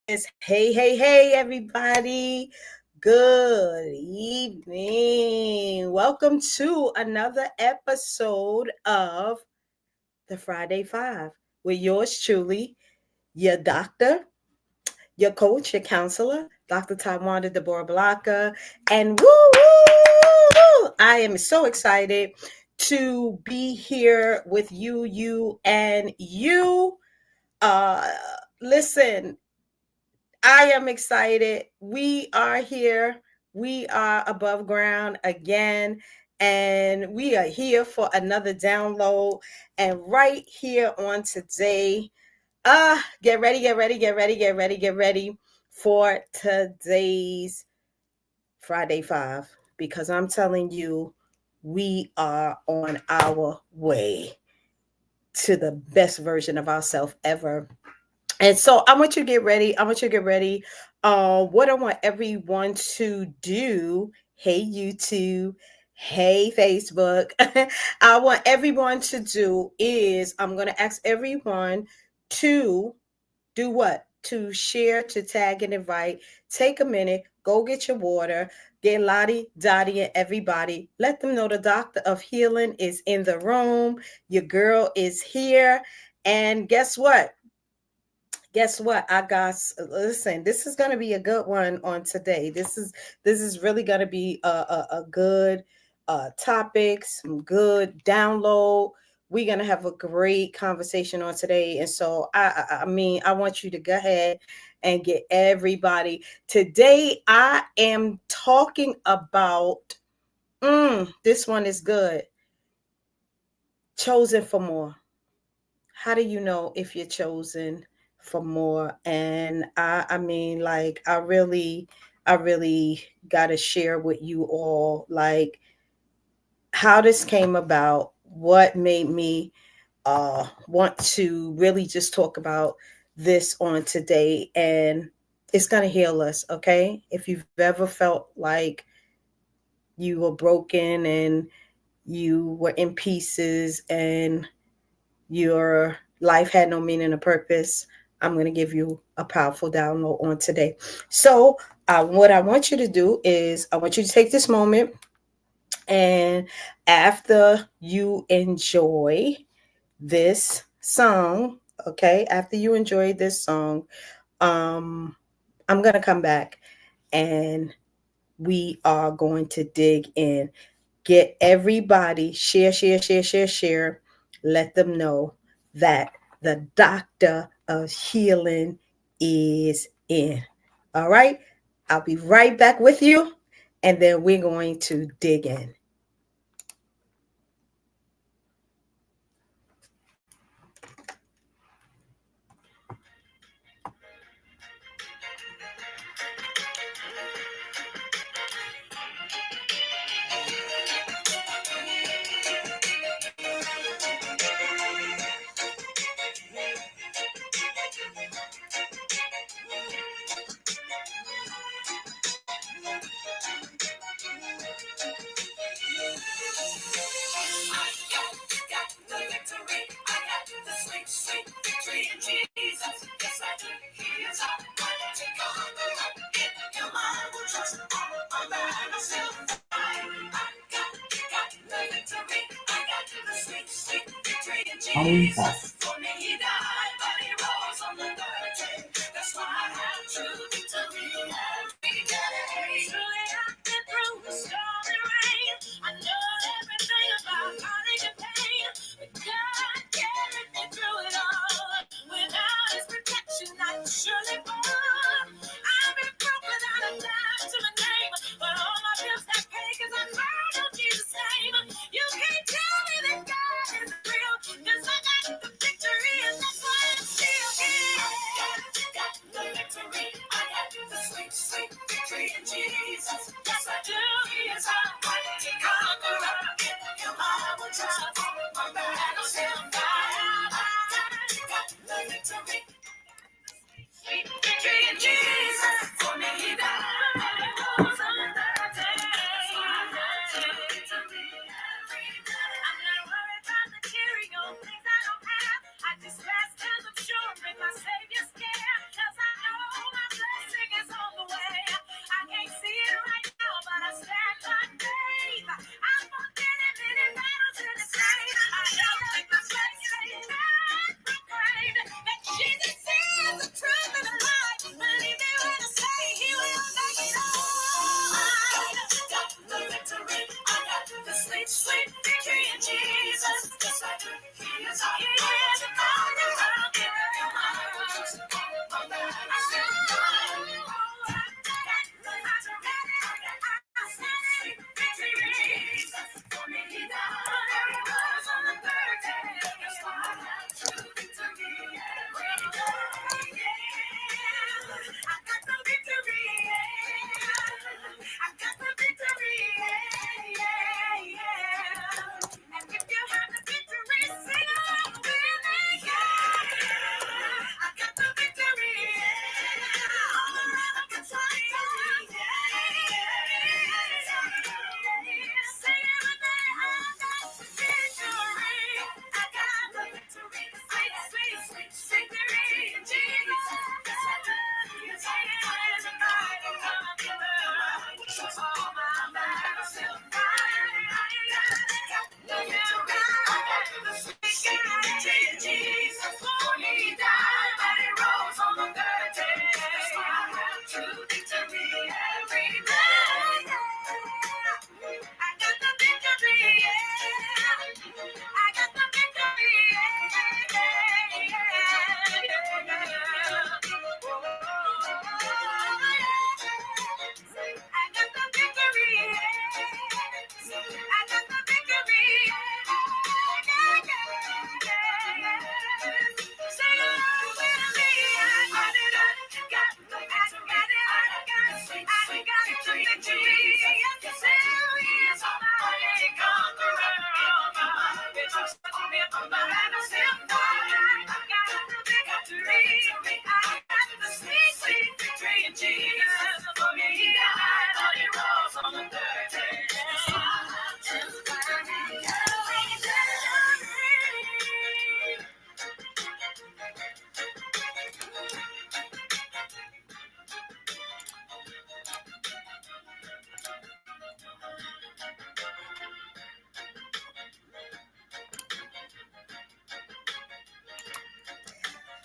Yes. Hey, everybody. Good evening. Welcome to another episode of the Friday Five with yours truly, your doctor, your coach, your counselor, Dr. Tywanda Deborah Blaka. And woo! I am so excited to be here with you, and you. Uh, Listen, I am excited. We are here. We are above ground again. And we are here for another download. And right here on today, get ready for today's Friday Five. Because I'm telling you, we are on our way to the best version of ourselves ever. And so I want you to get ready. What I want everyone to do, hey YouTube, hey Facebook, I want everyone to do is I'm going to ask everyone to do what? To share, to tag, and invite. Take a minute, go get your water, get Lottie, Dottie, and everybody. Let them know the doctor of healing is in the room. Your girl is here. And guess what? I got, listen, this is going to be a good one on today. This is really going to be a good topic, some good download. We're going to have a great conversation on today. And so I mean, I want you to go ahead and get everybody. Today I am talking about this one is good. Chosen for more. How do you know if you're chosen for more? And I mean, like, I really got to share with you all, like, how this came about, what made me want to really just talk about this on today. And it's going to heal us. Okay. If you've ever felt like you were broken and you were in pieces and your life had no meaning or purpose, I'm going to give you a powerful download on today. So, what I want you to do is I want you to take this moment, and after you enjoy this song, okay, after you enjoy this song, um, I'm going to come back and we are going to dig in. Get everybody, share. Let them know that the doctor of healing is in. All right. I'll be right back with you. And then we're going to dig in.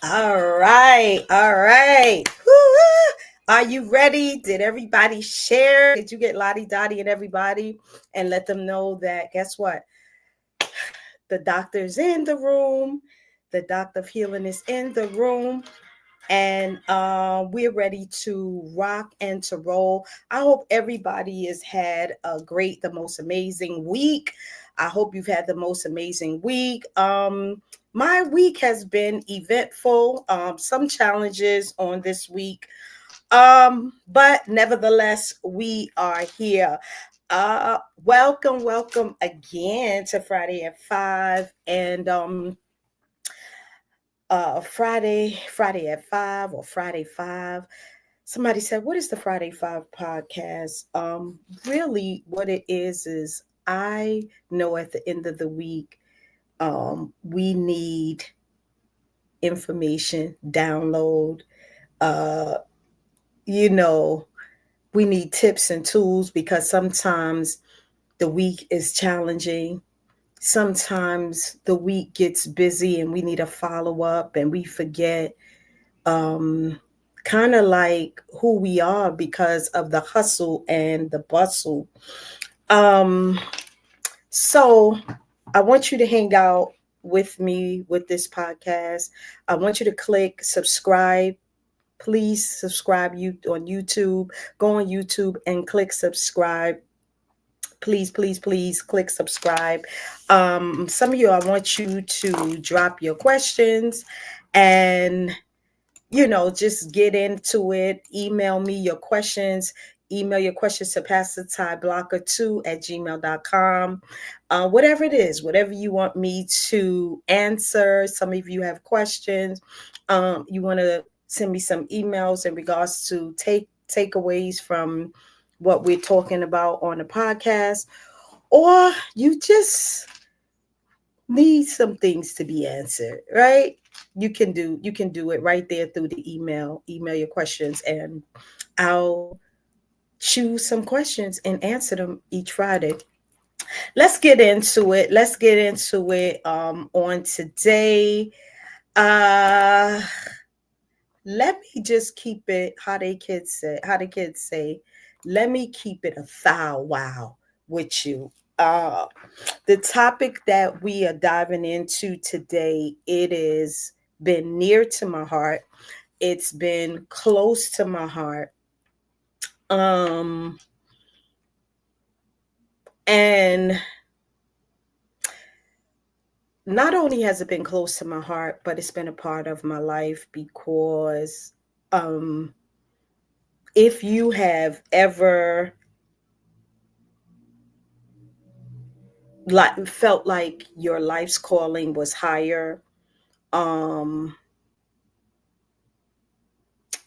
All right. All right. Woo-hoo. Are you ready? Did everybody share? Did you get Lottie Dottie and everybody and let them know that guess what? The doctor's in the room. The doctor of healing is in the room. And we're ready to rock and to roll. I hope everybody has had the most amazing week. I hope you've had the most amazing week. My week has been eventful. Some challenges on this week. But nevertheless, we are here. Welcome again to Friday at 5. And Friday at 5 or Friday 5. Somebody said, what is the Friday 5 podcast? Really what it is I know at the end of the week, we need information, download, uh, you know, we need tips and tools because sometimes the week is challenging. Sometimes the week gets busy and we need a follow up and we forget kind of like who we are because of the hustle and the bustle. Um, so I want you to hang out with me with this podcast. I want you to click subscribe. Please subscribe you on YouTube. Go on YouTube and click subscribe. Please click subscribe. Some of you, I want you to drop your questions and just get into it. Email me your questions. Email your questions to Pastor Ty Blocker 2 at gmail.com. Whatever it is, whatever you want me to answer. Some of you have questions. You want to send me some emails in regards to takeaways from what we're talking about on the podcast, or you just need some things to be answered, right? You can do it right there through the email your questions, and I'll choose some questions and answer them each Friday. Let's get into it on today. uh let me just keep it how the kids say, let me keep it a thou wow with you. Uh, the topic that we are diving into today, it has been near to my heart. It's been close to my heart. Um, and not only has it been close to my heart, but it's been a part of my life because um, if you have ever like felt like your life's calling was higher, um,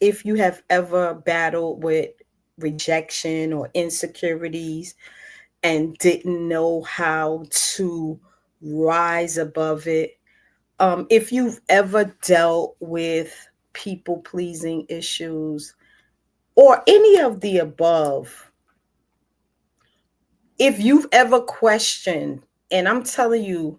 if you have ever battled with rejection or insecurities and didn't know how to rise above it, if you've ever dealt with people pleasing issues or any of the above, if you've ever questioned, and I'm telling you,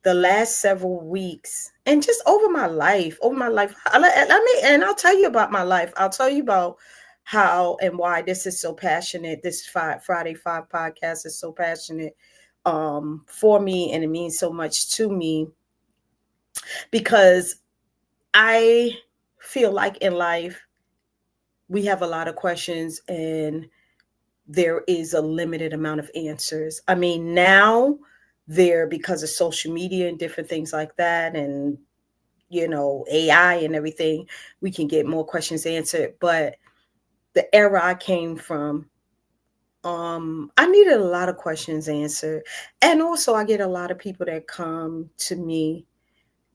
the last several weeks and just over my life, and I'll tell you about my life. I'll tell you about how and why this is so passionate. This Friday Five podcast is so passionate for me, and it means so much to me because I feel like in life we have a lot of questions and there is a limited amount of answers. I mean, now there, because of social media and different things like that, and AI and everything, we can get more questions answered. But the era I came from, I needed a lot of questions answered. And also I get a lot of people that come to me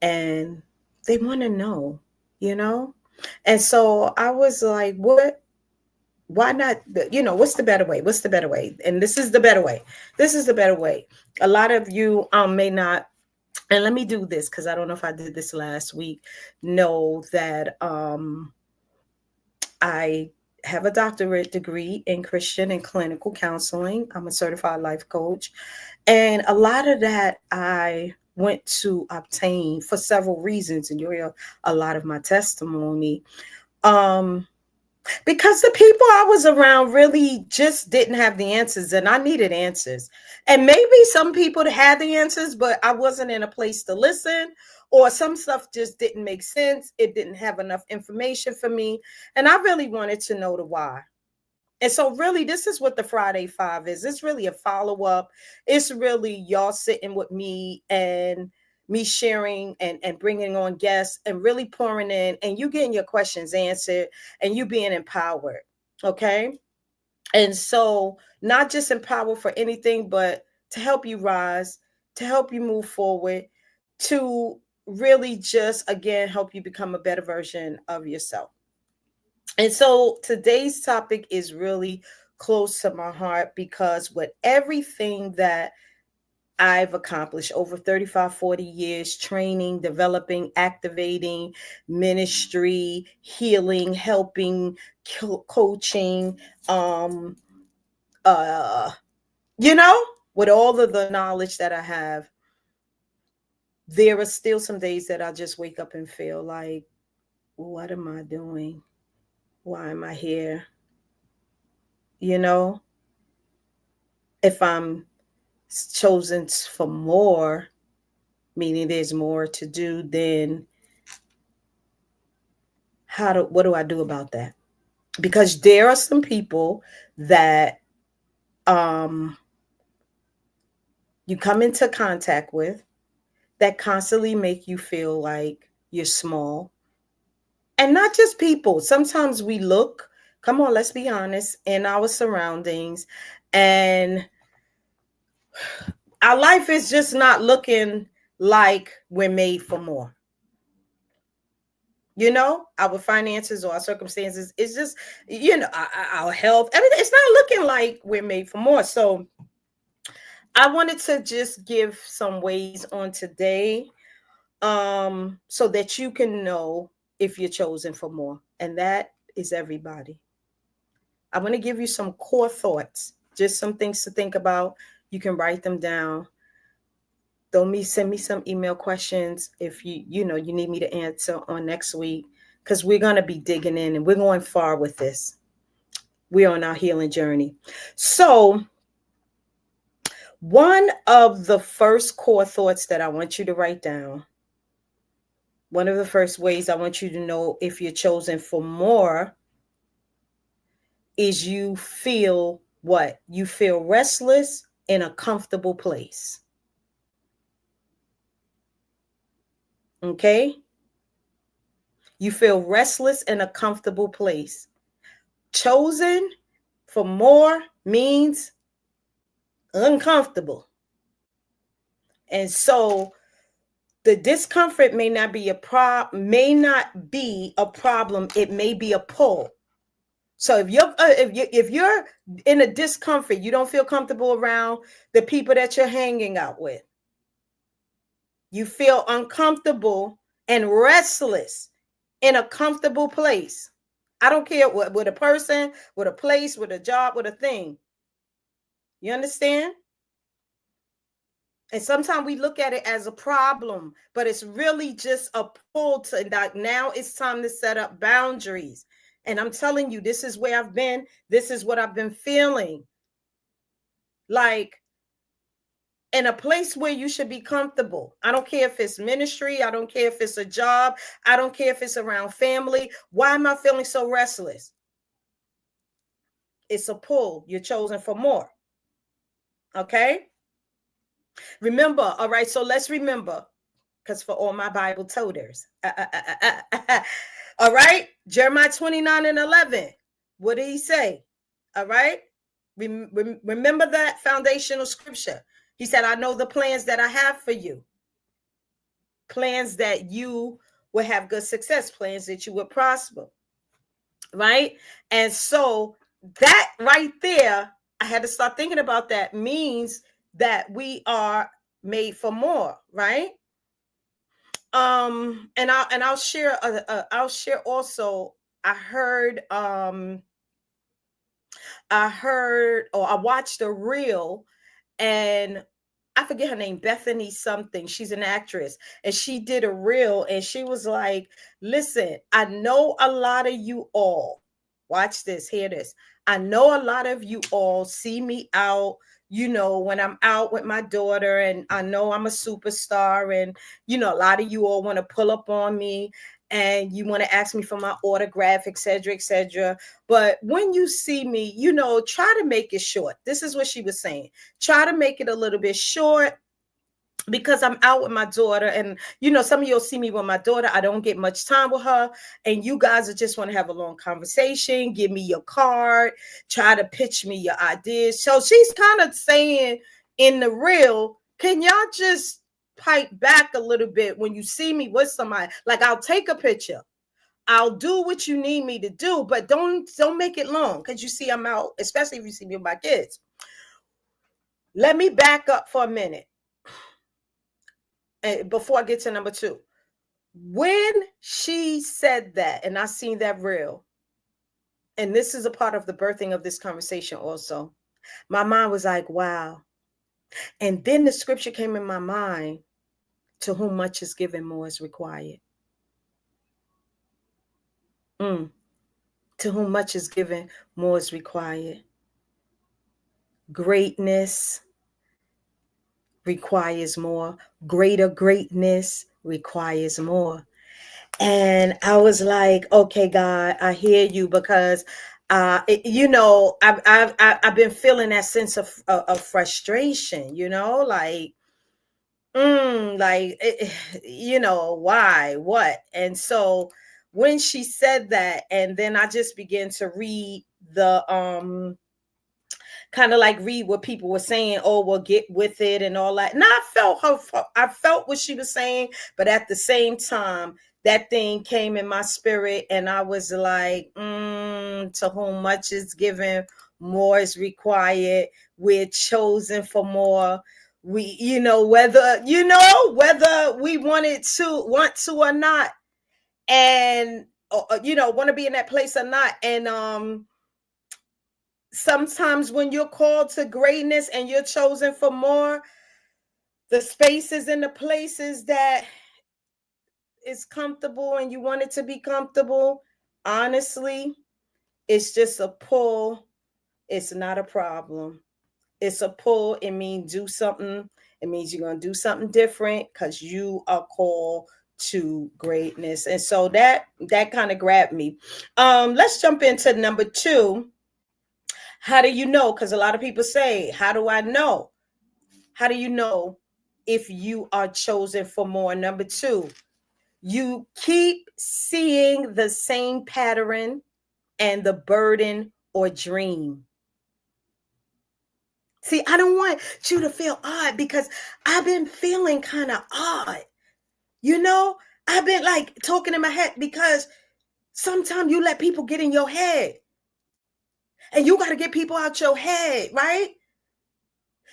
and they want to know, you know? And so I was like, why not, what's the better way? What's the better way? And this is the better way. This is the better way. A lot of you may not, and let me do this because I don't know if I did this last week, know that I have a doctorate degree in Christian and clinical counseling. I'm a certified life coach. And a lot of that I went to obtain for several reasons. And you'll hear a lot of my testimony. Because the people I was around really just didn't have the answers, and I needed answers. And maybe some people had the answers, but I wasn't in a place to listen, or some stuff just didn't make sense. It didn't have enough information for me, and I really wanted to know the why. And so, really, this is what the Friday Five is. It's really a follow up. It's really y'all sitting with me and me sharing and bringing on guests and really pouring in, and you getting your questions answered and you being empowered. Okay. And so, not just empowered for anything, but to help you rise, to help you move forward, to really just, again, help you become a better version of yourself. And so today's topic is really close to my heart because with everything that I've accomplished over 35, 40 years, training, developing, activating, ministry, healing, helping, coaching, um, uh, you know, with all of the knowledge that I have, there are still some days that I just wake up and feel like, what am I doing? Why am I here? You know, if I'm chosen for more, meaning there's more to do, then what do I do about that? Because there are some people that um, you come into contact with that constantly make you feel like you're small. And not just people. Sometimes we look, come on, let's be honest, in our surroundings, and our life is just not looking like we're made for more. Our finances or our circumstances, it's just, our health, everything, it's not looking like we're made for more. So I wanted to just give some ways on today, so that you can know if you're chosen for more, and that is everybody. I want to give you some core thoughts, just some things to think about. You can write them down. Send me some email questions if you need me to answer on next week, because we're going to be digging in and we're going far with this. We're on our healing journey. So One of the first core thoughts that I want you to write down, one of the first ways I want you to know if you're chosen for more, is you feel what? You feel restless in a comfortable place. Okay? You feel restless in a comfortable place. Chosen for more means uncomfortable. And so the discomfort may not be a problem, it may be a pull. So if you're in a discomfort, you don't feel comfortable around the people that you're hanging out with. You feel uncomfortable and restless in a comfortable place. I don't care what, with a person, with a place, with a job, with a thing. You understand? And sometimes we look at it as a problem, but it's really just a pull to like, now it's time to set up boundaries. And I'm telling you, this is where I've been. This is what I've been feeling. Like, in a place where you should be comfortable. I don't care if it's ministry. I don't care if it's a job. I don't care if it's around family. Why am I feeling so restless? It's a pull. You're chosen for more. Okay? Remember, all right, so let's remember, because for all my Bible toters. All right? Jeremiah 29:11. What did he say? All right? Remember that foundational scripture. He said, I know the plans that I have for you. Plans that you will have good success, plans that you will prosper. Right? And so that right there, I had to start thinking about that, means that we are made for more, right? And I'll share also. I heard or I watched a reel, and I forget her name, Bethany something. She's an actress, and she did a reel, and she was like, listen, I know a lot of you all, watch this, hear this. I know a lot of you all see me out, when I'm out with my daughter, and I know I'm a superstar, and, a lot of you all want to pull up on me, and you want to ask me for my autograph, etc., etc. But when you see me, try to make it short. This is what she was saying. Try to make it a little bit short, because I'm out with my daughter, and some of you'll see me with my daughter. I don't get much time with her, and you guys just want to have a long conversation. Give me your card, try to pitch me your ideas. So she's kind of saying in the reel, can y'all just pipe back a little bit when you see me with somebody? Like, I'll take a picture, I'll do what you need me to do, but don't make it long, because you see I'm out, especially if you see me with my kids. Let me back up for a minute before I get to number 2. When she said that, and I seen that reel, and this is a part of the birthing of this conversation also, my mind was like, wow. And then the scripture came in my mind, to whom much is given, more is required. To whom much is given, more is required. Greatness requires more. Greater greatness requires more. And I was like, okay, God, I hear you, because I've been feeling that sense of frustration, like, why, what? And so when she said that, and then I just began to read the kind of like read what people were saying, oh, well, get with it and all that. And I felt what she was saying, but at the same time, that thing came in my spirit, and I was like, to whom much is given, more is required. We're chosen for more. We, whether we want to or not, and want to be in that place or not. And sometimes when you're called to greatness and you're chosen for more, the spaces and the places that is comfortable and you want it to be comfortable, honestly, it's just a pull. It's not a problem. It's a pull. It means do something. It means you're going to do something different because you are called to greatness. And so that kind of grabbed me. Let's jump into number 2. How do you know? Because a lot of people say, how do I know? How do you know if you are chosen for more? Number 2, you keep seeing the same pattern and the burden or dream. See, I don't want you to feel odd because I've been feeling kind of odd. You know, I've been like talking in my head because sometimes you let people get in your head and you got to get people out your head, right?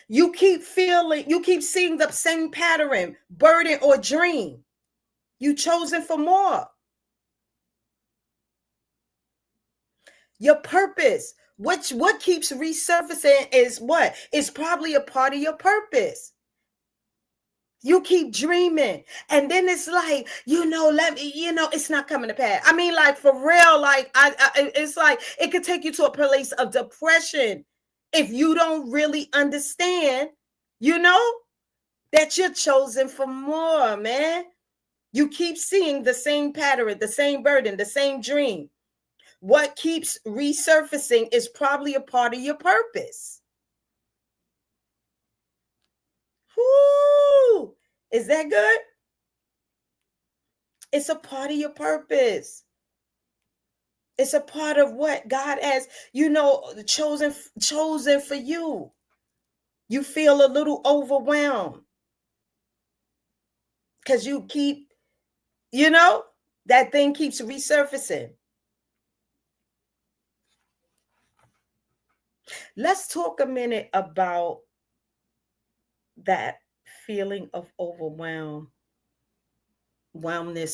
You keep seeing the same pattern, burden, or dream. You chosen for more. Your purpose, what keeps resurfacing is what? It's probably a part of your purpose. You keep dreaming. And then it's like, it's not coming to pass. I mean, like, for real, like, it's like, it could take you to a place of depression if you don't really understand, that you're chosen for more, man. You keep seeing the same pattern, the same burden, the same dream. What keeps resurfacing is probably a part of your purpose. Whoo! Is that good? It's a part of your purpose. It's a part of what God has, chosen for you. You feel a little overwhelmed because you keep, that thing keeps resurfacing. Let's talk a minute about that feeling of overwhelmness,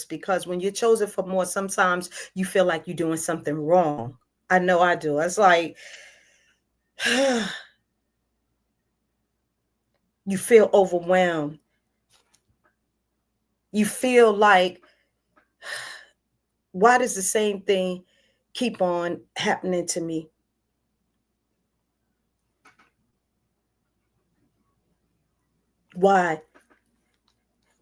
because when you're chosen for more, sometimes you feel like you're doing something wrong. I know I do. It's like you feel overwhelmed. You feel like, why does the same thing keep on happening to me? Why?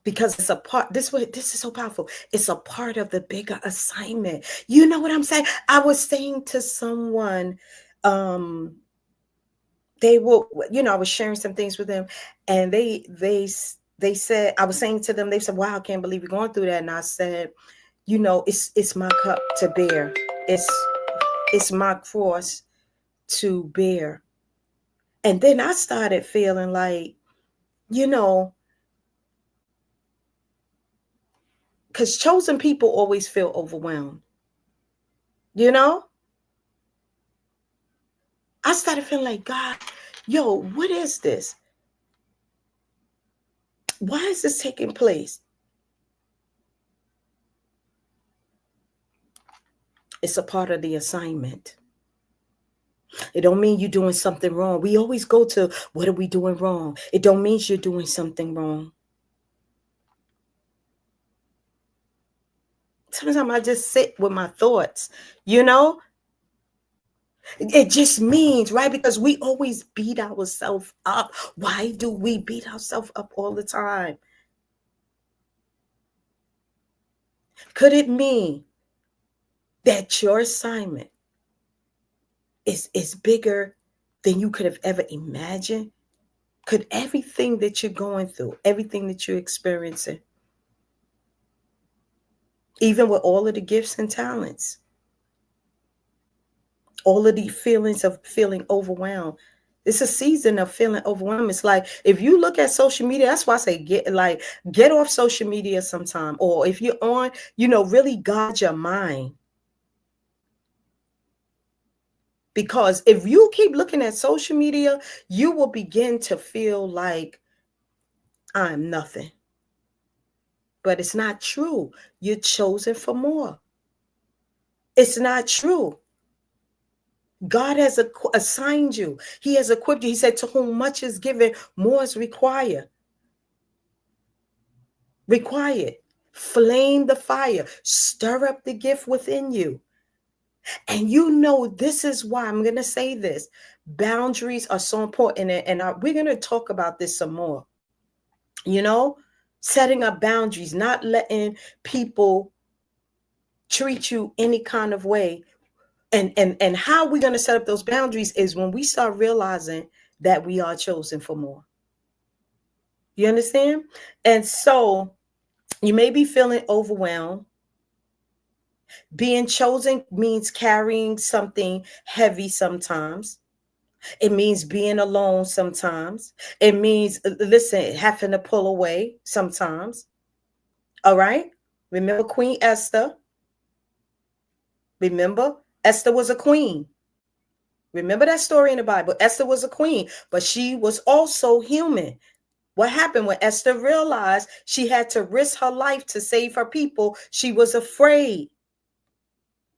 Because it's a part, this is so powerful. It's a part of the bigger assignment. You know what I'm saying? I was saying to someone, they will, I was sharing some things with them, and they said, I was saying to them, they said, wow, I can't believe you're going through that. And I said, it's my cup to bear. It's my cross to bear. And then I started feeling like, because chosen people always feel overwhelmed. I started feeling like, God, what is this? Why is this taking place? It's a part of the assignment. It don't mean you're doing something wrong. We always go to, what are we doing wrong? It don't mean you're doing something wrong. Sometimes I just sit with my thoughts, It just means, right? Because we always beat ourselves up. Why do we beat ourselves up all the time? Could it mean that your assignment is bigger than you could have ever imagined? Could everything that you're going through, everything that you're experiencing, even with all of the gifts and talents, all of the feelings of feeling overwhelmed, it's a season of feeling overwhelmed. It's like, if you look at social media, that's why I say get off social media sometime. Or if you're on, really guard your mind. Because if you keep looking at social media, you will begin to feel like I'm nothing. But it's not true. You're chosen for more. It's not true. God has assigned you. He has equipped you. He said, to whom much is given, more is required. Flame the fire. Stir up the gift within you. And this is why I'm going to say this. Boundaries are so important. And we're going to talk about this some more. You know, setting up boundaries, not letting people treat you any kind of way. And how we're going to set up those boundaries is when we start realizing that we are chosen for more. You understand? And so you may be feeling overwhelmed. Being chosen means carrying something heavy sometimes. It means being alone sometimes. It means, listen, having to pull away sometimes. All right? Remember Queen Esther? Remember? Esther was a queen. Remember that story in the Bible? Esther was a queen, but she was also human. What happened when Esther realized she had to risk her life to save her people? She was afraid.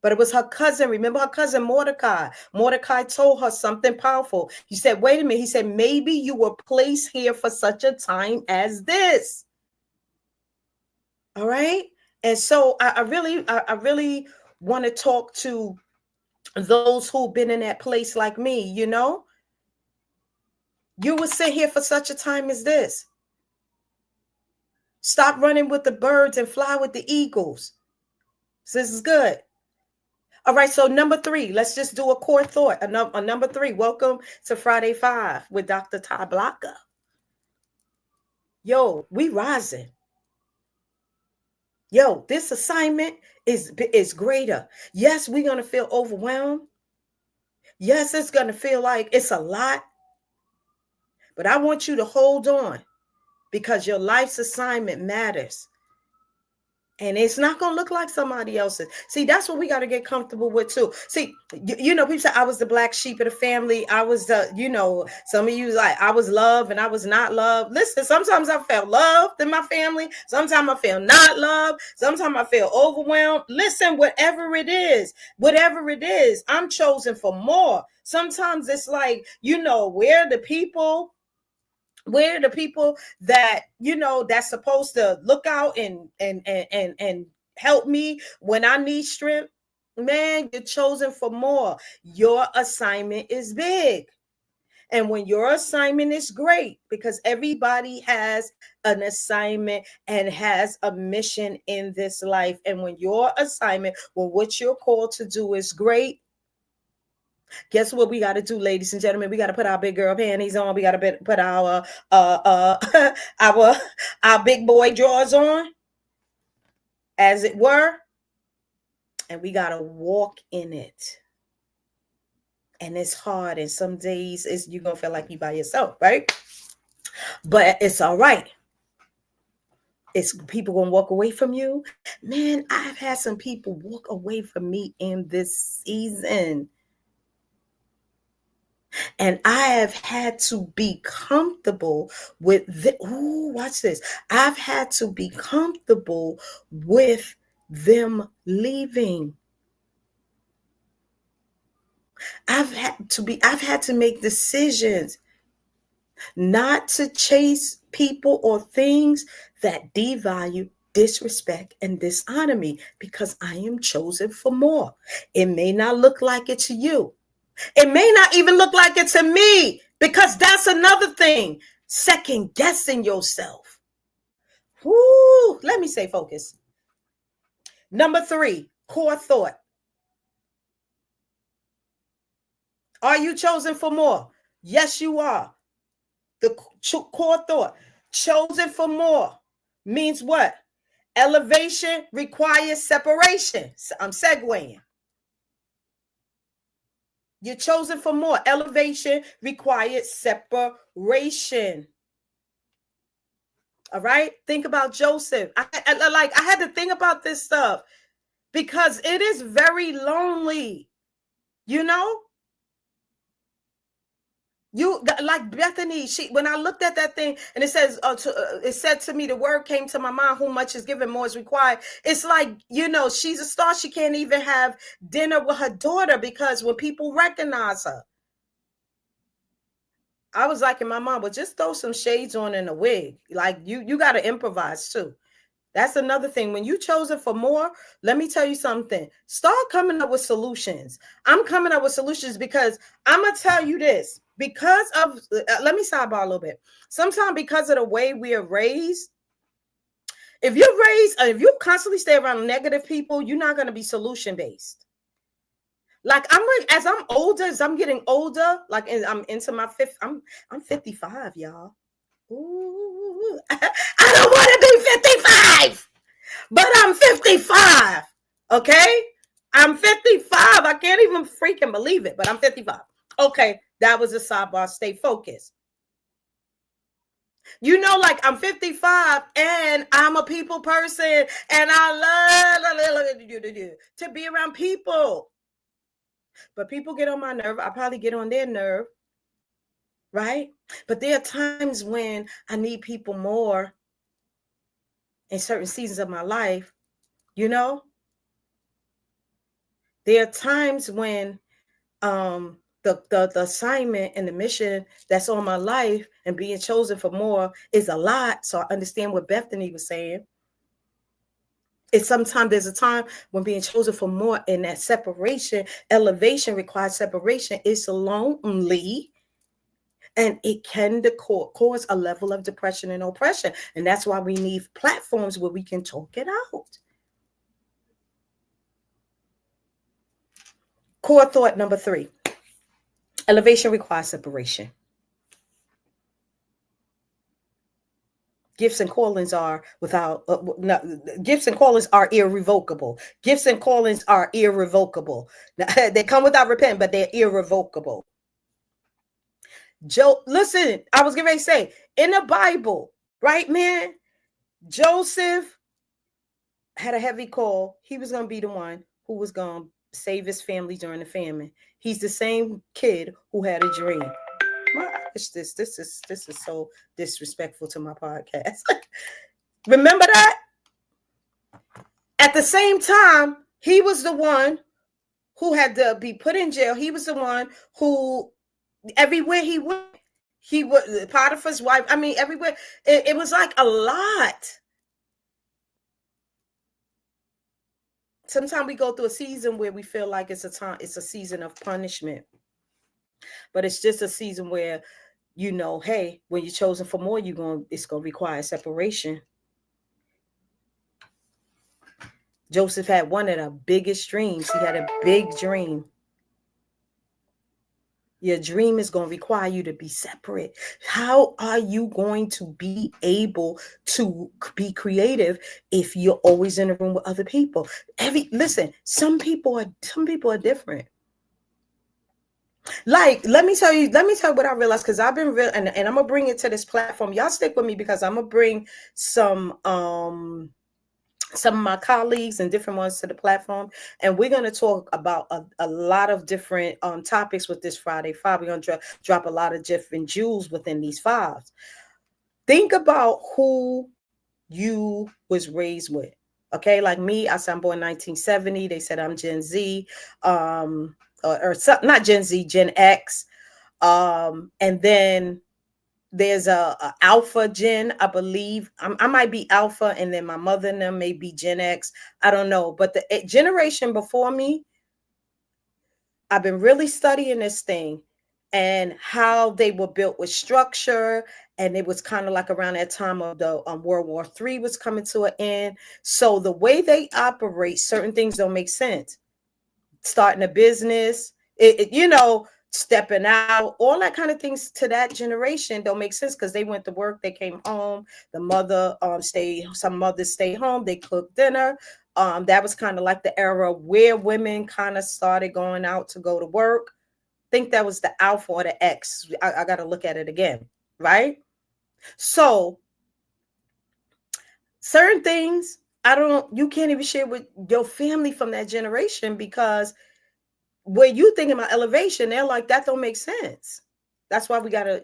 But it was her cousin. Remember her cousin Mordecai? Mordecai told her something powerful. He said, wait a minute. He said, maybe you were placed here for such a time as this. All right. And so I really want to talk to those who've been in that place like me. You know, you were sent here for such a time as this. Stop running with the birds and fly with the eagles. So this is good. All right, so number 3, let's just do a core thought. A number 3, welcome to Friday 5 with Dr. Tywanda. Yo, we rising. Yo, this assignment is greater. Yes, we're going to feel overwhelmed. Yes, it's going to feel like it's a lot. But I want you to hold on because your life's assignment matters. And it's not going to look like somebody else's. See, that's what we got to get comfortable with too. See, you know, people say I was the black sheep of the family. I was the, you know, some of you like I was loved and I was not loved. Listen, sometimes I felt loved in my family. Sometimes I feel not loved. Sometimes I feel overwhelmed. Listen, whatever it is, I'm chosen for more. Sometimes it's like, you know, we're the people that, you know, that's supposed to look out and help me when I need strength. Man, you're chosen for more. Your assignment is big. And when your assignment is great, because everybody has an assignment and has a mission in this life. And when your assignment, well, what you're called to do is great, guess what we got to do, ladies and gentlemen? We got to put our big girl panties on. We got to put our our big boy drawers on, as it were, and we got to walk in it. And it's hard, and some days you're gonna feel like you by yourself, right? But it's all right. It's people gonna walk away from you. Man, I've had some people walk away from me in this season. And I have had to be comfortable with watch this. I've had to be comfortable with them leaving. I've had to make decisions not to chase people or things that devalue, disrespect, and dishonor me, because I am chosen for more. It may not look like it to you. It may not even look like it to me, because that's another thing. Second guessing yourself. Woo, let me say focus. Number 3, core thought. Are you chosen for more? Yes, you are. The core thought, chosen for more, means what? Elevation requires separation. I'm segueing. You're chosen for more. Elevation requires separation. All right. Think about Joseph. I had to think about this stuff because it is very lonely. You know, you like Bethany. When I looked at that thing and it says, it said to me, the word came to my mind, who much is given, more is required. It's like, you know, she's a star. She can't even have dinner with her daughter because when people recognize her. I was like in my mom, but just throw some shades on and a wig. Like you got to improvise too. That's another thing. When you chosen for more, let me tell you something. Start coming up with solutions. I'm coming up with solutions because I'm going to tell you this. Because of, let me sidebar a little bit. Sometimes because of the way we are raised, if you're raised, if you constantly stay around negative people, you're not going to be solution based. Like as I'm older, as I'm getting older, like I'm into my fifth, I'm 55, y'all. Ooh, I don't want to be 55, but I'm 55. Okay, I'm 55. I can't even freaking believe it, but I'm 55. Okay, that was a sidebar. Stay focused. You know, like I'm 55 and I'm a people person and I love to be around people. But people get on my nerve. I probably get on their nerve. Right? But there are times when I need people more in certain seasons of my life, you know? There are times when the assignment and the mission that's on my life and being chosen for more is a lot. So I understand what Bethany was saying. It's sometimes there's a time when being chosen for more and that separation, elevation requires separation. It's lonely. And it can cause a level of depression and oppression. And that's why we need platforms where we can talk it out. Core thought number 3. Elevation requires separation. Gifts and callings are gifts and callings are irrevocable. Gifts and callings are irrevocable. They come without repentance, but they're irrevocable. Listen, I was getting ready to say, in the Bible, right, man? Joseph had a heavy call. He was going to be the one who was going to save his family during the famine. He's the same kid who had a dream. This is so disrespectful to my podcast. Remember that? At the same time, he was the one who had to be put in jail. He was the one who, everywhere he went, he was Potiphar's wife. I mean, everywhere. It was like a lot. Sometimes we go through a season where we feel like it's a season of punishment. But it's just a season where, you know, hey, when you're chosen for more, it's going to require separation. Joseph had one of the biggest dreams. He had a big dream. Your dream is going to require you to be separate. How are you going to be able to be creative if you're always in a room with other people? Listen, some people are different. Like, let me tell you what I realized, because I've been real, and I'm gonna bring it to this platform. Y'all stick with me because I'm gonna bring some of my colleagues and different ones to the platform, and we're gonna talk about a lot of different topics with this Friday 5. We're gonna drop a lot of different jewels within these 5s. Think about who you was raised with. Okay, like me, I said I'm born 1970. They said I'm Gen Z. Or not Gen Z, Gen X. And then there's a Alpha Gen, I believe. I might be Alpha, and then my mother and them may be Gen X. I don't know. But the generation before me, I've been really studying this thing and how they were built with structure. And it was kind of like around that time of the World War III was coming to an end. So the way they operate, certain things don't make sense. Starting a business, stepping out, all that kind of things to that generation don't make sense because they went to work, they came home, the mother some mothers stayed home, they cooked dinner. That was kind of like the era where women kind of started going out to go to work. I think that was the Alpha or the X. I got to look at it again, right? So certain things you can't even share with your family from that generation, because when you think about elevation, they're like, that don't make sense. That's why we gotta,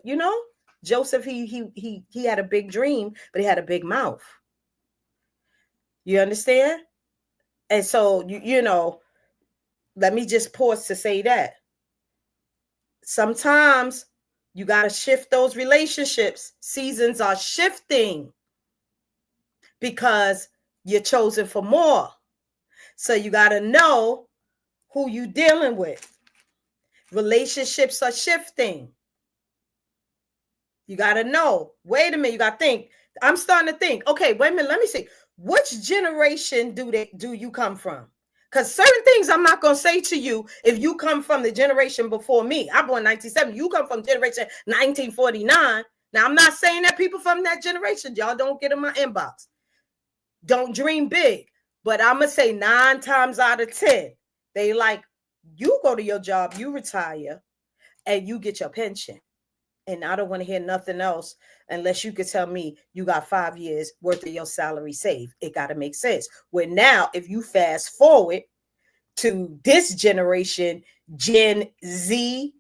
Joseph, he had a big dream, but he had a big mouth. You understand? And so, let me just pause to say that sometimes you got to shift those relationships. Seasons are shifting because You're chosen for more. So you got to know who you dealing with. Relationships are shifting. You got to know. Wait a minute. You got to think. I'm starting to think. Okay, wait a minute. Let me see. Which generation do you come from? Because certain things I'm not going to say to you if you come from the generation before me. I'm born 1970. You come from generation 1949. Now, I'm not saying that people from that generation, y'all don't get in my inbox. Don't dream big. But I'm going to say 9 times out of 10, they like, you go to your job, you retire, and you get your pension. And I don't want to hear nothing else unless you could tell me you got 5 years worth of your salary saved. It got to make sense. Where now, if you fast forward to this generation, Gen Z,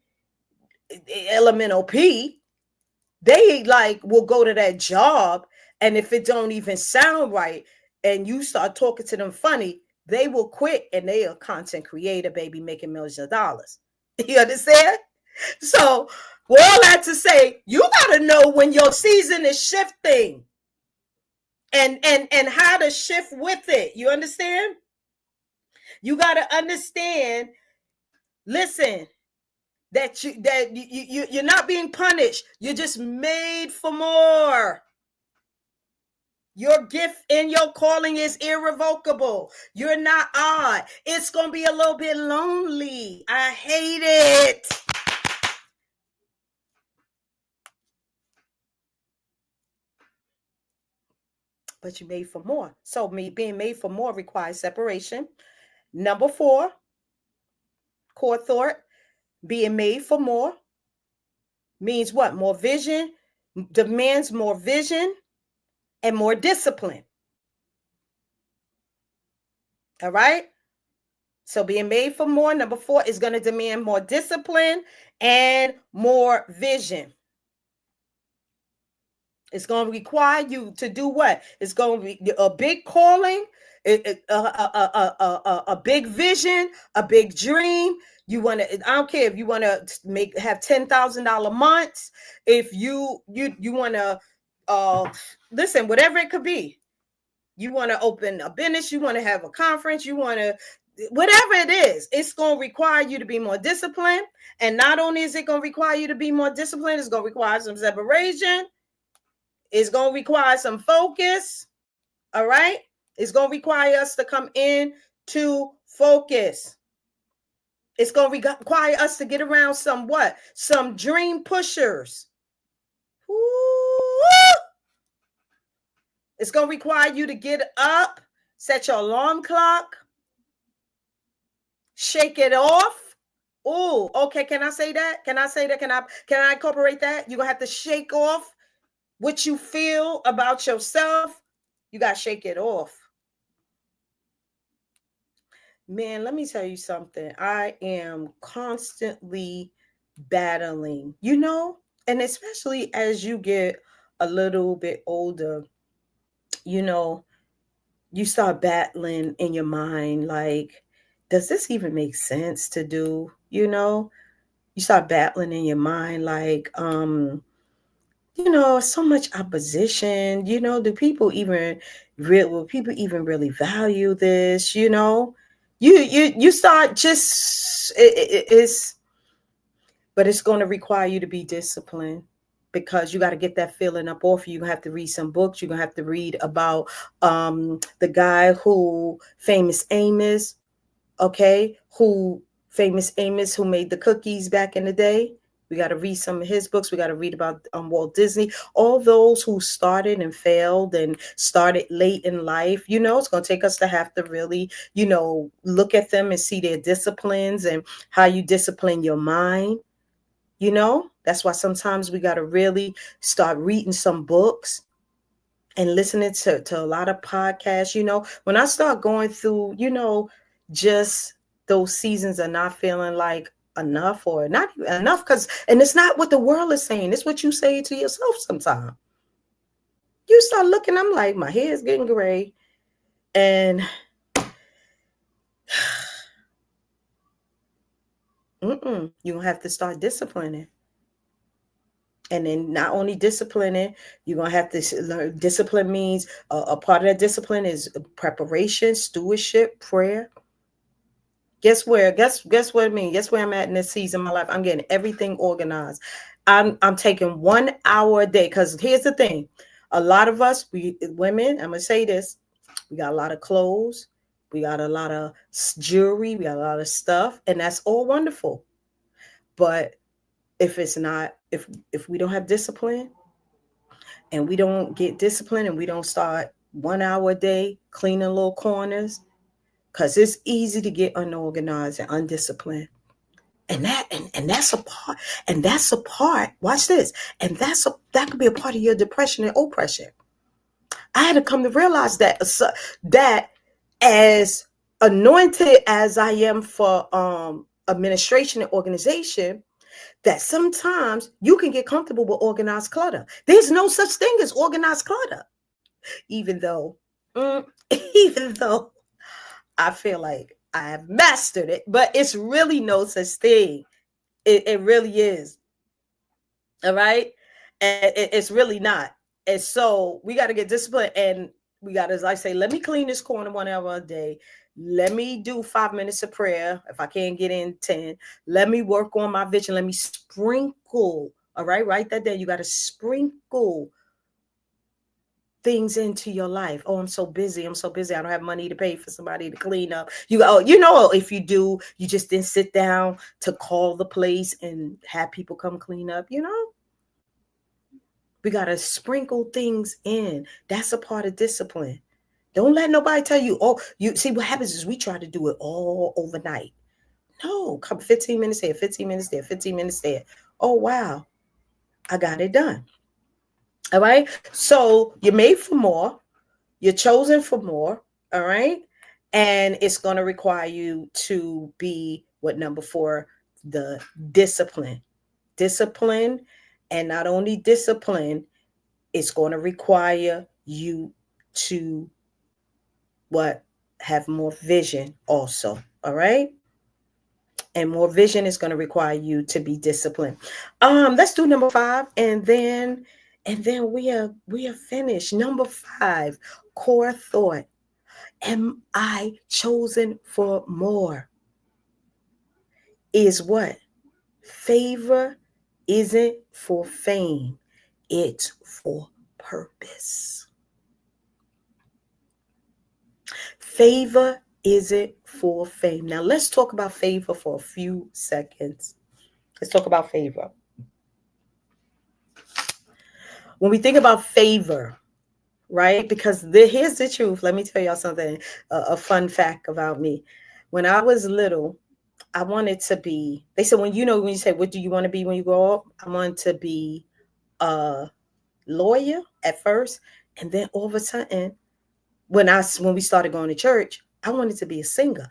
elemental P, they like will go to that job, and if it don't even sound right and you start talking to them funny, they will quit, and they are content creator, baby, making millions of dollars. You understand? So, with all that to say, you got to know when your season is shifting and how to shift with it. You understand? You got to understand, listen, that you're not being punished. You're just made for more. Your gift and your calling is irrevocable. You're not odd. It's going to be a little bit lonely. I hate it. But you're made for more. So being made for more requires separation. Number 4, core thought, being made for more means what? More vision, demands more vision and more discipline. All right? So being made for more, number 4, is going to demand more discipline and more vision. It's going to require you to do what? It's going to be a big calling, a big vision, a big dream. You want to, I don't care if you want to have $10,000 months, if you want to listen, whatever it could be. You want to open a business, you want to have a conference, you want to, whatever it is, it's going to require you to be more disciplined. And not only is it going to require you to be more disciplined, it's going to require some separation. It's going to require some focus. All right. It's going to require us to come in to focus. It's going to require us to get around some what? Some dream pushers. Ooh. It's going to require you to get up, set your alarm clock, shake it off. Oh, okay. Can I say that? Can I say that? Can I incorporate that? You're going to have to shake off what you feel about yourself. You got to shake it off. Man, let me tell you something. I am constantly battling, and especially as you get a little bit older, you start battling in your mind, like, does this even make sense to do? You start battling in your mind, like, so much opposition, do people even will people even really value this? You start just it's, but it's going to require you to be disciplined, because you got to get that feeling up off you. You have to read some books. You're going to have to read about the guy who Famous Amos, Famous Amos, who made the cookies back in the day. We got to read some of his books. We got to read about Walt Disney, all those who started and failed and started late in life. It's going to take us to have to really, look at them and see their disciplines and how you discipline your mind. That's why sometimes we got to really start reading some books and listening to a lot of podcasts. When I start going through, just those seasons of not feeling like enough or not enough, and it's not what the world is saying, it's what you say to yourself sometimes. You start looking, I'm like, my hair is getting gray, and you're gonna have to start disciplining. And then not only disciplining, you're going to have to learn. Discipline means a part of that discipline is preparation, stewardship, prayer. Guess what I mean? Guess where I'm at in this season of my life? I'm getting everything organized. I'm taking 1 hour a day. Because here's the thing. A lot of us, we women, I'm gonna say this, we got a lot of clothes, we got a lot of jewelry, we got a lot of stuff, and that's all wonderful. But if it's not, if we don't have discipline, and we don't get disciplined, and we don't start 1 hour a day cleaning little corners, because it's easy to get unorganized and undisciplined. And that's a part, and that's a part, watch this, and that could be a part of your depression and oppression. I had to come to realize that as anointed as I am for administration and organization, that sometimes you can get comfortable with organized clutter. There's no such thing as organized clutter, even though even though I feel like I have mastered it, but it's really no such thing. It really is. All right. And it's really not. And so we got to get disciplined, and we got to, as I say, let me clean this corner 1 hour a day. Let me do 5 minutes of prayer. If I can't get in 10, let me work on my vision. Let me sprinkle. All right. Write that down. You got to sprinkle things into your life. Oh, I'm so busy. I'm so busy. I don't have money to pay for somebody to clean up. If you do, you just didn't sit down to call the place and have people come clean up. We got to sprinkle things in. That's a part of discipline. Don't let nobody tell you, oh, you see what happens is we try to do it all overnight. No, come 15 minutes here, 15 minutes there, 15 minutes there. Oh, wow. I got it done. All right. So you're made for more. You're chosen for more. All right. And it's going to require you to be what number 4, the discipline. Discipline. And not only discipline, it's going to require you to have more vision also. All right. And more vision is going to require you to be disciplined. Let's do number 5, and then we are finished. Number 5, core thought. Am I chosen for more? Is what? Favor isn't for fame. It's for purpose. Favor isn't for fame. Now let's talk about favor for a few seconds. Let's talk about favor. When we think about favor, right? Because here's the truth. Let me tell y'all something, a fun fact about me. When I was little, I wanted to be, they said, when you say, what do you want to be when you grow up? I wanted to be a lawyer at first. And then all of a sudden, when we started going to church, I wanted to be a singer.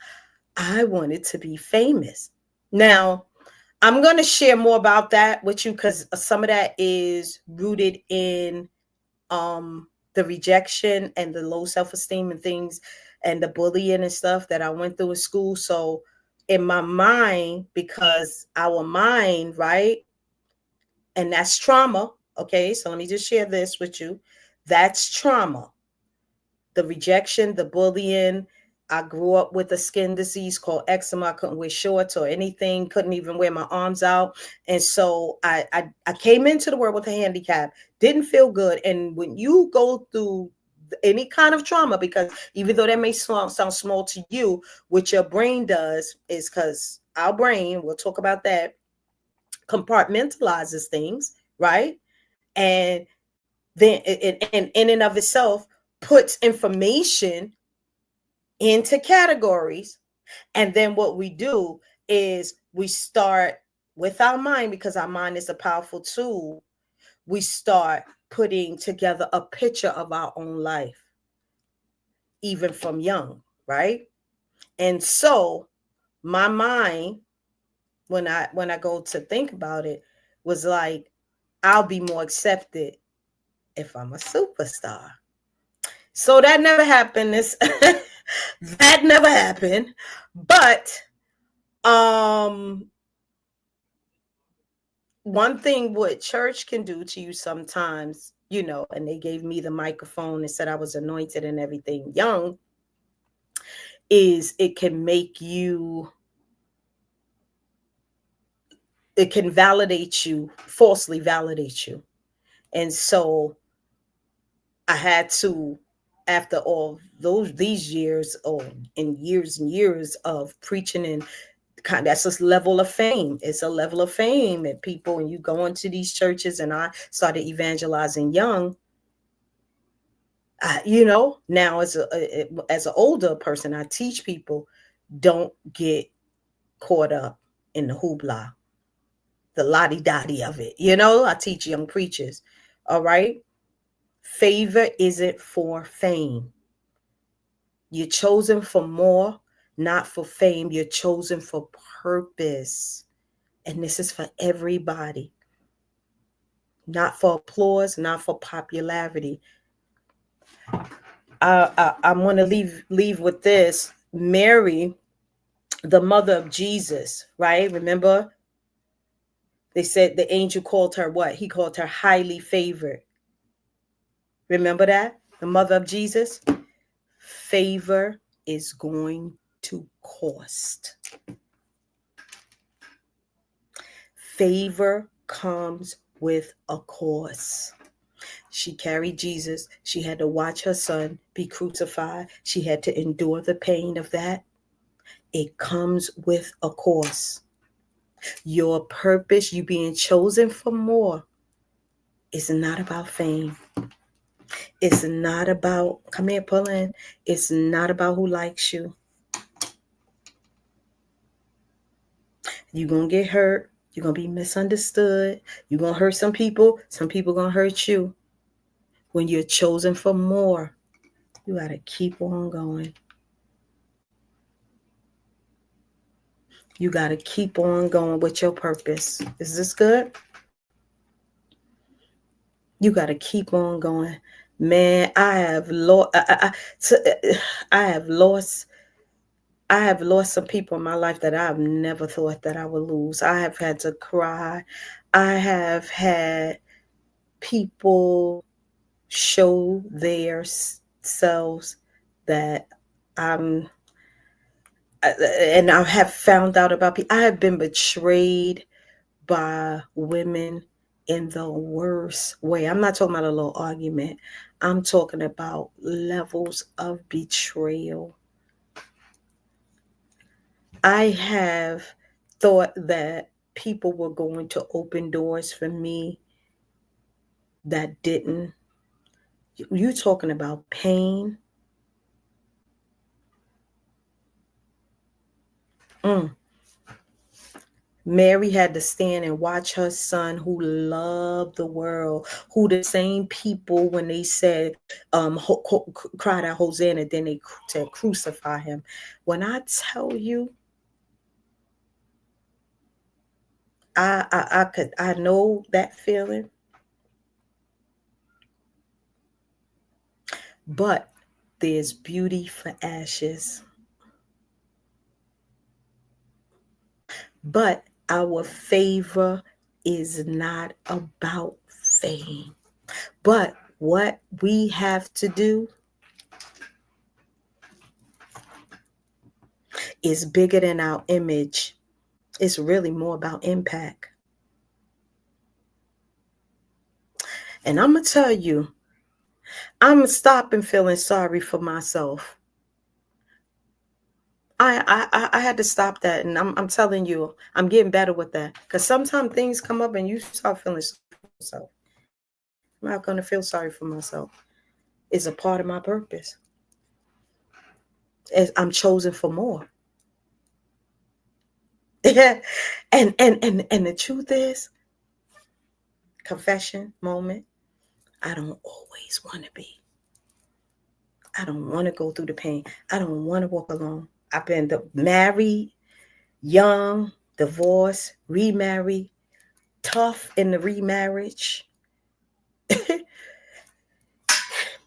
I wanted to be famous. Now, I'm going to share more about that with you, because some of that is rooted in the rejection and the low self-esteem and things, and the bullying and stuff that I went through in school. So in my mind, because our mind, right? And that's trauma. Okay. So let me just share this with you. That's trauma. The rejection, the bullying. I grew up with a skin disease called eczema. I couldn't wear shorts or anything, couldn't even wear my arms out. And so I came into the world with a handicap, didn't feel good. And when you go through any kind of trauma, because even though that may sound small to you, what your brain does is, because our brain, we'll talk about that, compartmentalizes things, right? And then in and of itself puts information into categories. And then what we do is we start with our mind, because our mind is a powerful tool. We start putting together a picture of our own life, even from young, right? And so my mind, when I go to think about it, was like, I'll be more accepted if I'm a superstar. So that never happened. That never happened. But one thing what church can do to you sometimes, and they gave me the microphone and said I was anointed and everything young, is it can validate you, falsely validate you. And so I had to, after all these years, and years of preaching, and that's a level of fame. It's a level of fame, and people, and you go into these churches, and I started evangelizing young. Now as an older person, I teach people, don't get caught up in the hoopla, the lottie dottie of it. I teach young preachers. All right. Favor isn't for fame. You're chosen for more, not for fame. You're chosen for purpose. And this is for everybody, not for applause, not for popularity. I'm going to leave with this. Mary, the mother of Jesus, right? Remember, they said the angel called her what? He called her highly favored. Remember that? The mother of Jesus? Favor is going to cost. Favor comes with a cost. She carried Jesus. She had to watch her son be crucified. She had to endure the pain of that. It comes with a cost. Your purpose, you being chosen for more, is not about fame. It's not about, come here, pull in. It's not about who likes you. You're going to get hurt. You're going to be misunderstood. You're going to hurt some people. Some people going to hurt you. When you're chosen for more, you got to keep on going. You got to keep on going with your purpose. Is this good? You got to keep on going. Man, I have lost some people in my life that I've never thought that I would lose. I have had to cry. I have had people show their selves that and I have found out about people. I have been betrayed by women in the worst way. I'm not talking about a little argument. I'm talking about levels of betrayal. I have thought that people were going to open doors for me that didn't. You talking about pain? Mary had to stand and watch her son, who loved the world, who the same people, when they said, cried out Hosanna, then they said crucify him. When I tell you, I know that feeling, but there's beauty for ashes. But our favor is not about fame. But what we have to do is bigger than our image. It's really more about impact. And I'm going to tell you, I'm stopping feeling sorry for myself. I had to stop that. And I'm telling you, I'm getting better with that. Because sometimes things come up and you start feeling sorry for yourself. I'm not going to feel sorry for myself. It's a part of my purpose. I'm chosen for more. and the truth is, confession moment, I don't always want to be. I don't want to go through the pain. I don't want to walk alone. I've been married, young, divorced, remarried, tough in the remarriage,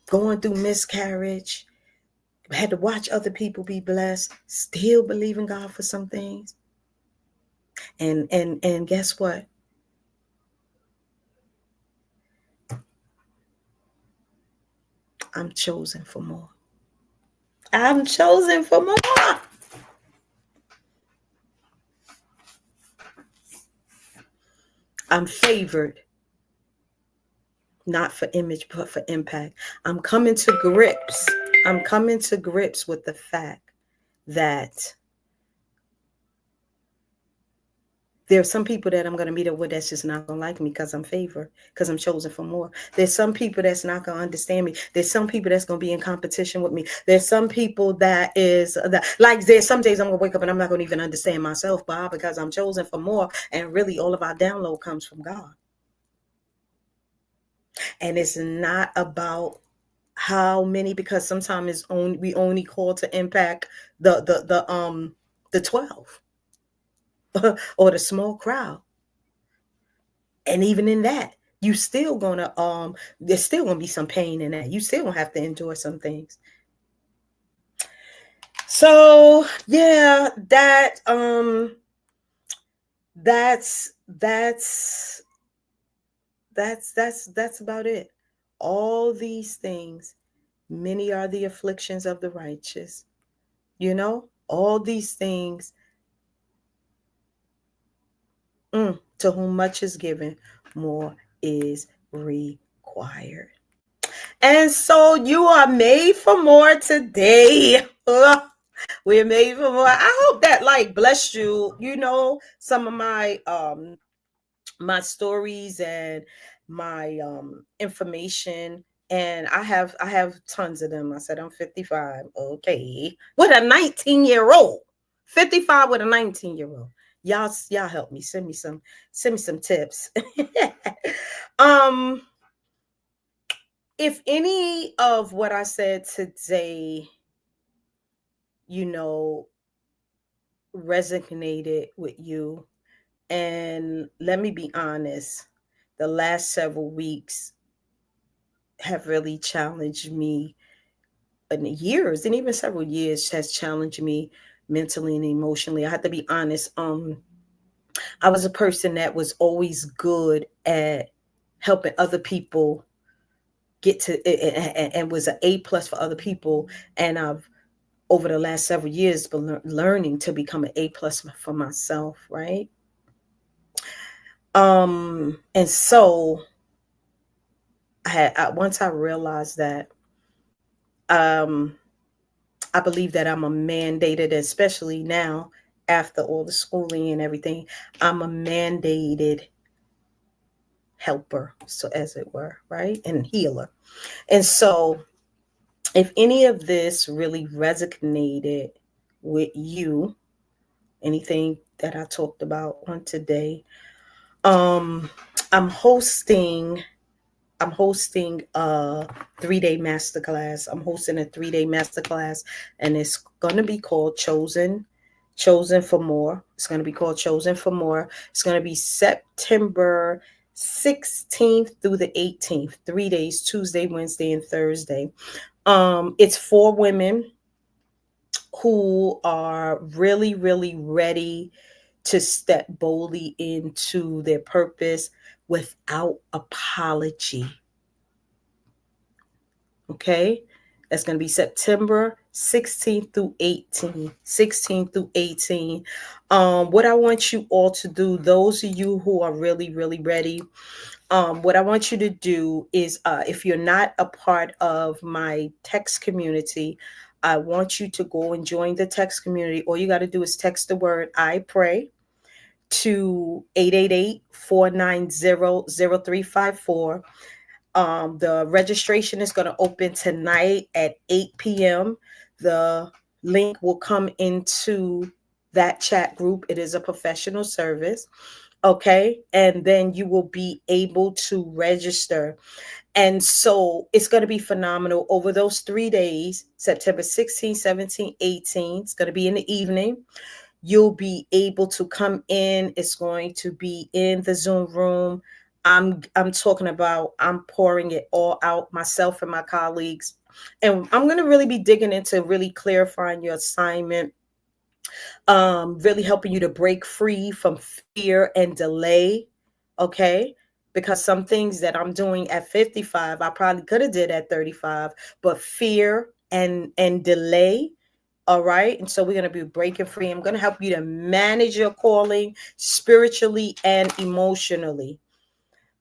going through miscarriage, had to watch other people be blessed, still believing God for some things. And guess what? I'm chosen for more. I'm chosen for more. I'm favored, not for image, but for impact. I'm coming to grips. I'm coming to grips with the fact that there's some people that I'm going to meet up with that's just not going to like me because I'm favored, because I'm chosen for more. There's some people that's not going to understand me. There's some people that's going to be in competition with me. There's some people that is that, like, there's some days I'm going to wake up and I'm not going to even understand myself, Bob, because I'm chosen for more. And really, all of our download comes from God. And it's not about how many, because sometimes it's only we only call to impact the 12 or the small crowd. And even in that, you still gonna there's still gonna be some pain in that. You still gonna have to endure some things. So yeah, that's that's about it. All these things, many are the afflictions of the righteous. All these things, to whom much is given, more is required. And so you are made for more today. We're made for more. I hope that like blessed you. Some of my stories and my information, and I have tons of them. I said I'm 55. Okay. With a 19-year-old. 55 with a 19-year-old. Y'all help me. Send me some tips. um if any of what I said today, you know, resonated with you, and let me be honest, the last several weeks have really challenged me, in years, and even several years has challenged me mentally and emotionally. I have to be honest. I was a person that was always good at helping other people get to, and was an A+ for other people. And I've, over the last several years, been learning to become an A+ for myself, right? And so once I realized that, um, I believe that I'm a mandated, especially now after all the schooling and everything, I'm a mandated helper, so as it were, right? And healer. And so if any of this really resonated with you, anything that I talked about on today, um, I'm hosting a 3-day masterclass. I'm hosting a 3-day masterclass, and it's going to be called Chosen for More. It's going to be called Chosen for More. It's going to be September 16th through the 18th, 3 days, Tuesday, Wednesday, and Thursday. It's for women who are really, really ready to step boldly into their purpose without apology. Okay? That's going to be September 16th through 18. 16th through 18. What I want you all to do, those of you who are really, really ready, what I want you to do is, if you're not a part of my text community, I want you to go and join the text community. All you got to do is text the word "I pray" to 888-490-0354. The registration is going to open tonight at 8 p.m. The link will come into that chat group. It is a professional service. Okay. And then you will be able to register. And so it's going to be phenomenal over those 3 days, September 16, 17, 18. It's going to be in the evening. You'll be able to come in. It's going to be in the Zoom room. I'm talking about, I'm pouring it all out, myself and my colleagues. And I'm going to really be digging into really clarifying your assignment, really helping you to break free from fear and delay. Okay. because some things that I'm doing at 55, I probably could have did at 35, but fear and delay. All right. And so we're going to be breaking free. I'm going to help you to manage your calling spiritually and emotionally.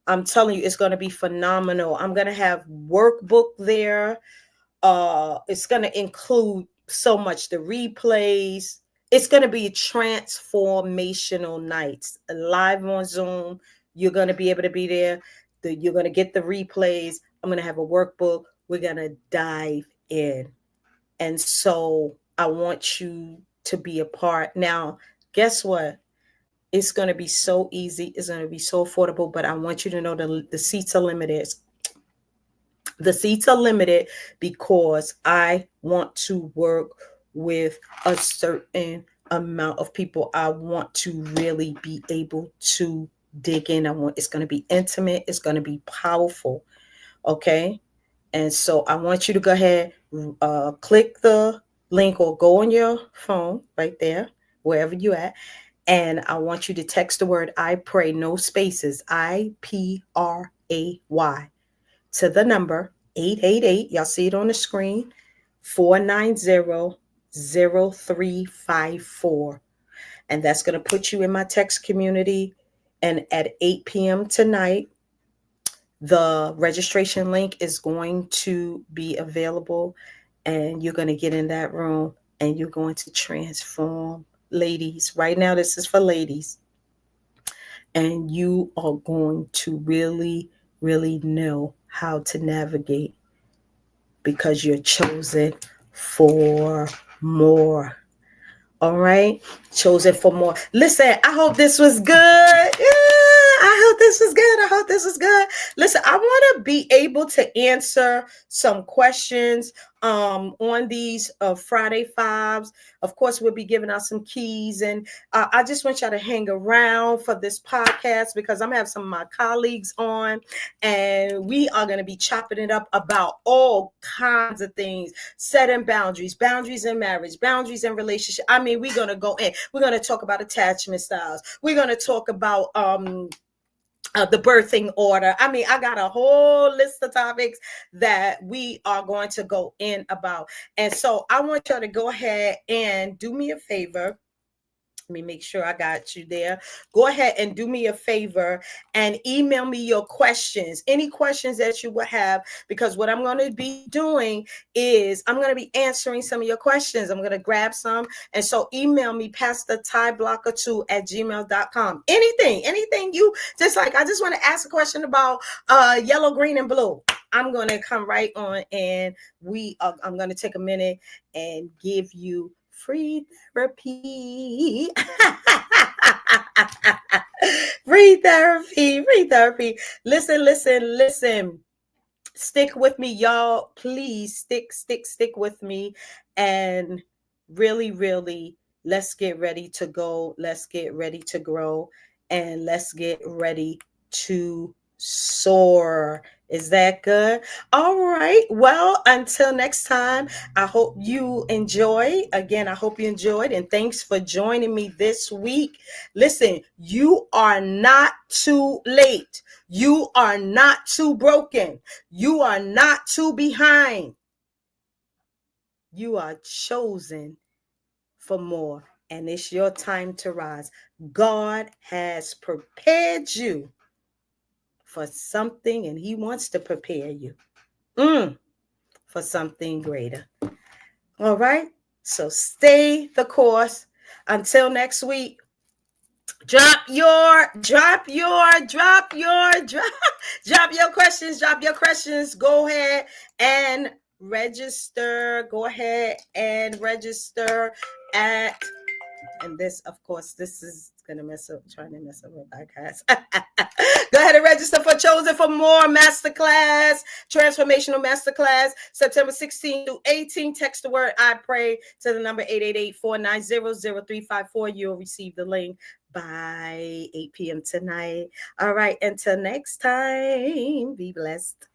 I'm telling you, it's going to be phenomenal. I'm going to have workbook there. It's going to include so much, the replays. It's going to be transformational nights live on Zoom. You're going to be able to be there. You're going to get the replays. I'm going to have a workbook. We're going to dive in. And so I want you to be a part. Now, guess what? It's going to be so easy. It's going to be so affordable. But I want you to know the seats are limited. The seats are limited because I want to work with a certain amount of people. I want to really be able to dig in. It's going to be intimate. It's going to be powerful. Okay. And so I want you to go ahead, click the link or go on your phone right there, wherever you at. And I want you to text the word I pray, no spaces, IPRAY to the number 888. Y'all see it on the screen, 490-0354. And that's going to put you in my text community. And at 8 p.m. tonight, the registration link is going to be available. And you're going to get in that room and you're going to transform. Ladies, right now, this is for ladies. And you are going to really, really know how to navigate because you're chosen for more. All right. Chosen for more. Listen, I hope this was good. I hope this was good. I hope this was good. Listen, I want to be able to answer some questions on these Friday Fives. Of course, we'll be giving out some keys. And I just want y'all to hang around for this podcast because I'm going to have some of my colleagues on. And we are going to be chopping it up about all kinds of things. Setting boundaries, boundaries in marriage, boundaries in relationship. I mean, we're going to go in. We're going to talk about attachment styles. We're going to talk about the birthing order. I mean, I got a whole list of topics that we are going to go in about. And so I want y'all to go ahead and do me a favor. Let me make sure I got you there. Go ahead and do me a favor and email me your questions, any questions that you would have, because what I'm going to be doing is I'm going to be answering some of your questions. I'm going to grab some. And so email me pastortyblocker2@gmail.com. Anything you just like, I just want to ask a question about yellow, green, and blue. I'm going to come right on and I'm going to take a minute and give you free therapy. Free therapy. Listen. Stick with me, y'all. Please stick with me. And really, let's get ready to go. Let's get ready to grow. And let's get ready to soar. Is that good? All right. Well, until next time, I hope you enjoy. Again, I hope you enjoyed. And thanks for joining me this week. Listen, you are not too late. You are not too broken. You are not too behind. You are chosen for more. And it's your time to rise. God has prepared you for something, and he wants to prepare you for something greater. All right. So stay the course. Until next week. Drop your questions. Go ahead and register. At, and this, of course, this is going to trying to mess up with my guys. Go ahead and register for Chosen for More Masterclass, Transformational Masterclass, September 16 through 18. Text the word I pray to the number 888-490-0354. You'll receive the link by 8 p.m. tonight. All right. Until next time, be blessed.